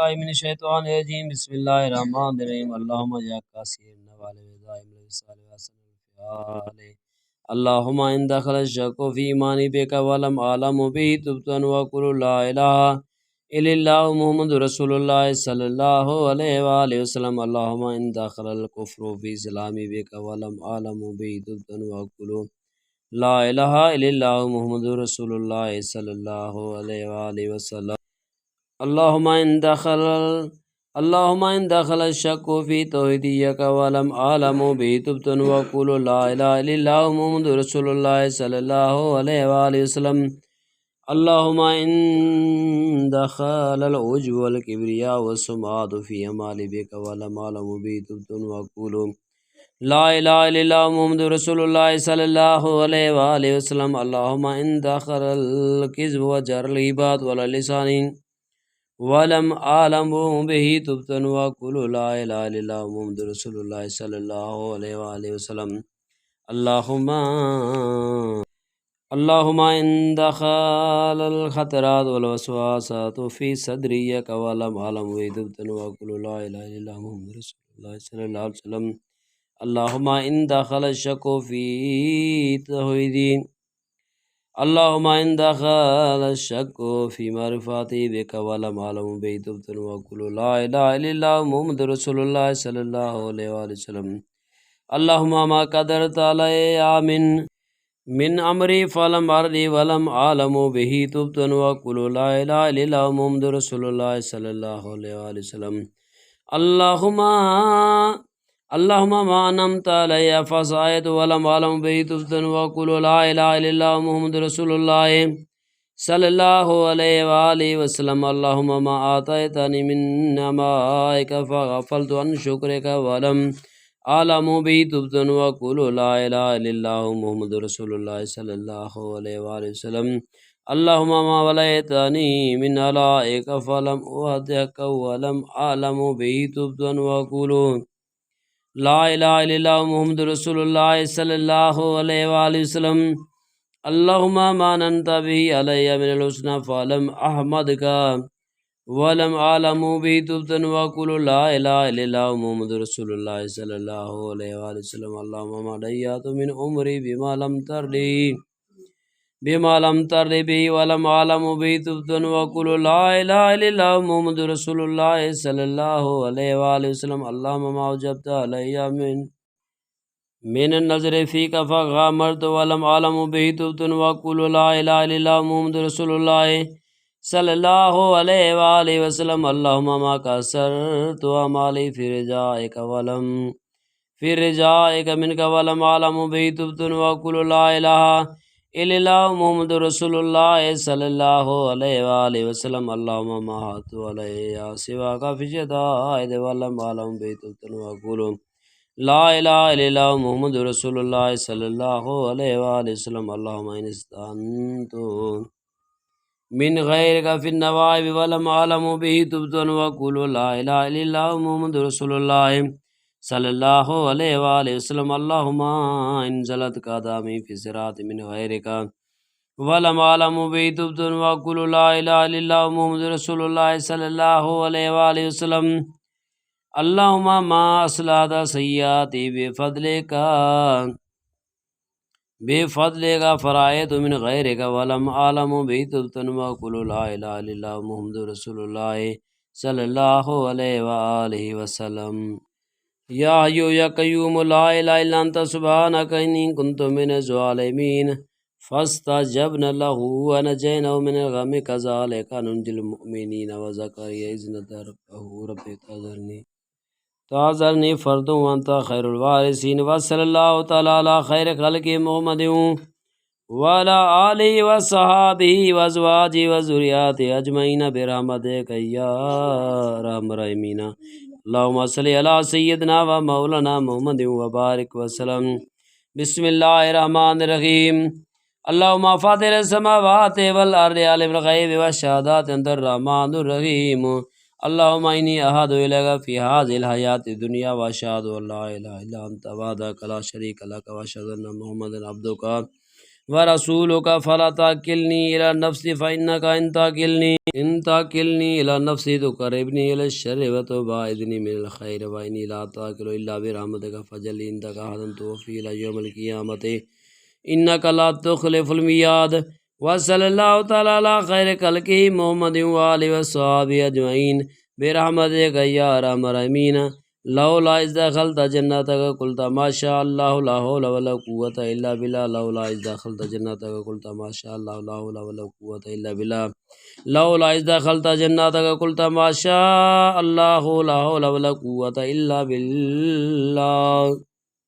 بالله من الشيطان الرجيم بسم الله الرحمن الرحيم اللهم اجعل كاسرنا والدائم للصالح وسلم اللهم إن دخل الشك في إيماني بك ولم أعلم به تبت وأقول لا إله إلا الله محمد رسول الله صلى الله عليه وآله وسلم اللهم إن دخل الكفر في إسلامي بك ولم أعلم به تبت وأقول لا إله إلا الله محمد رسول الله صلى الله عليه وآله وسلم اللهم إن دخل الشك في توحيدك ولم أعلم به تبت وأقول لا إله إلا الله محمد رسول الله صلى الله عليه وآله وسلم اللهم إن دخل العجب والكبرياء والسمعة في أمالي بك ولم أعلم به تبت وأقول لا إله إلا الله محمد رسول الله صلى الله عليه وآله وسلم اللهم إن دخل الكذب وجر الغيبات ولا لسان ولم أعلم به تبت وأقول لا إله إلا الله محمد رسول الله صلى الله عليه وآله وسلم اللهم إن دخل الخطرات والوسواسات في صدري ولم أعلم به تبت وأقول لا إله إلا الله محمد رسول الله صلى الله عليه وسلم اللهم إن دخل الشك في توحيدي اللهم إن دخل الشك في معرفتي بك ولم أعلم به تبت وأقول لا إله إلا الله محمد رسول الله صلى الله عليه وآله وسلم اللهم ما قدرت علي من أمري فلم أرني ولم أعلم به تبت وأقول لا إله إلا الله محمد رسول الله صلى الله عليه وآله وسلم اللهم ما نمت علي فصايت ولم أعلم به تبت وأقول لا إله إلا الله محمد رسول الله صلى الله عليه وآله وسلم اللهم ما آتيتني من نعمائك فغفلت عن شكرك ولم أعلم به تبت وأقول لا إله إلا الله محمد رسول الله صلى الله عليه وآله وسلم اللهم ما وليتني من علائك فلم أهدك ولم أعلم به تبت وأقول لا إله إلا الله محمد رسول الله صلى الله عليه وآله وسلم اللهم ما أنت به علي من الحسنى فلم أحمدك ولم أعلم به تبت وأقول لا إله إلا الله محمد رسول الله صلى الله عليه وآله وسلم اللهم ما ضيعت من عمري بما لم ترد به ولم أعلم به تبت وأقول لا إله إلا الله محمد رسول الله صلى الله عليه وآله وسلم اللهم ما أوجبت علي من النظر فيك فغامرت ولم أعلم به تبت وأقول لا إله إلا الله محمد رسول الله صلى الله عليه وآله وسلم اللهم ما كسرت أمالي في رجائك منك ولم أعلم به تبت وأقول لا إله إلا الله محمد رسول الله صلى الله عليه وآله وسلم اللهم ما هات علي سواك في شدائد ولم أعلم به تبت وأقول لا إله إلا الله محمد رسول الله صلى الله عليه وآله وسلم اللهم إن استعنت من غيرك في النوائب ولم أعلم به تبت وأقول لا إله إلا الله محمد رسول الله صلى الله عليه وآله وسلم اللهم إن زلت قدمي في صراط من غيرك ولم أعلم به تبت وأقول لا إله إلا الله محمد رسول الله صلى الله عليه وآله وسلم اللهم ما أصلحت سيئاتي بفضلك فرأيت من غيرك ولم أعلم به تبت وأقول لا إله إلا الله محمد رسول الله صلى الله عليه وآله وسلم يا حي يا قيوم لا إله إلا أنت سبحانك إني كنت من الظالمين فاستجبنا له ونجيناه من الغم كذلك ننجي المؤمنين وزكريا إذ نادى ربه رب تعذرني فرد وأنت خير الوارثين وصلى الله تعالى على خير خلق محمد وعلى آله وصحابه وأزواجه وذرياته أجمعين برحمتك يا أرحم الراحمين اللهم صل على سيدنا ومولانا محمد وبارك وسلم بسم الله الرحمن الرحيم اللهم فاطر السماوات والأرض عالم الغيب والشهادة أنت الرحمن الرحيم اللهم إني أحد إليك في هذه الحياة الدنيا وأشهد أن لا إله إلا أنت وحدك لا شريك لك وأشهد أن محمدا عبدك ورسولك فلا تاكلني إلى نفسي فإنك إن تاكلني إلى نفسي تقربني إلى الشر وتباعدني من الخير وإني لا تاكل إلا برحمتك فجل عندك أحدا توفي إلى يوم القيامة إنك لا تخلف الميعاد وصلى الله تعالى على خير خلقه محمد وآله وصحبه أجمعين برحمتك يا أرحم الراحمين لولا إذ دخلت جنتك قلت ما شاء الله لا حول ولا قوة إلا بالله لولا إذ دخلت جنتك قلت ما شاء الله لا حول ولا قوة إلا بالله لولا إذ دخلت جنتك قلت ما شاء الله لا حول ولا قوة إلا بالله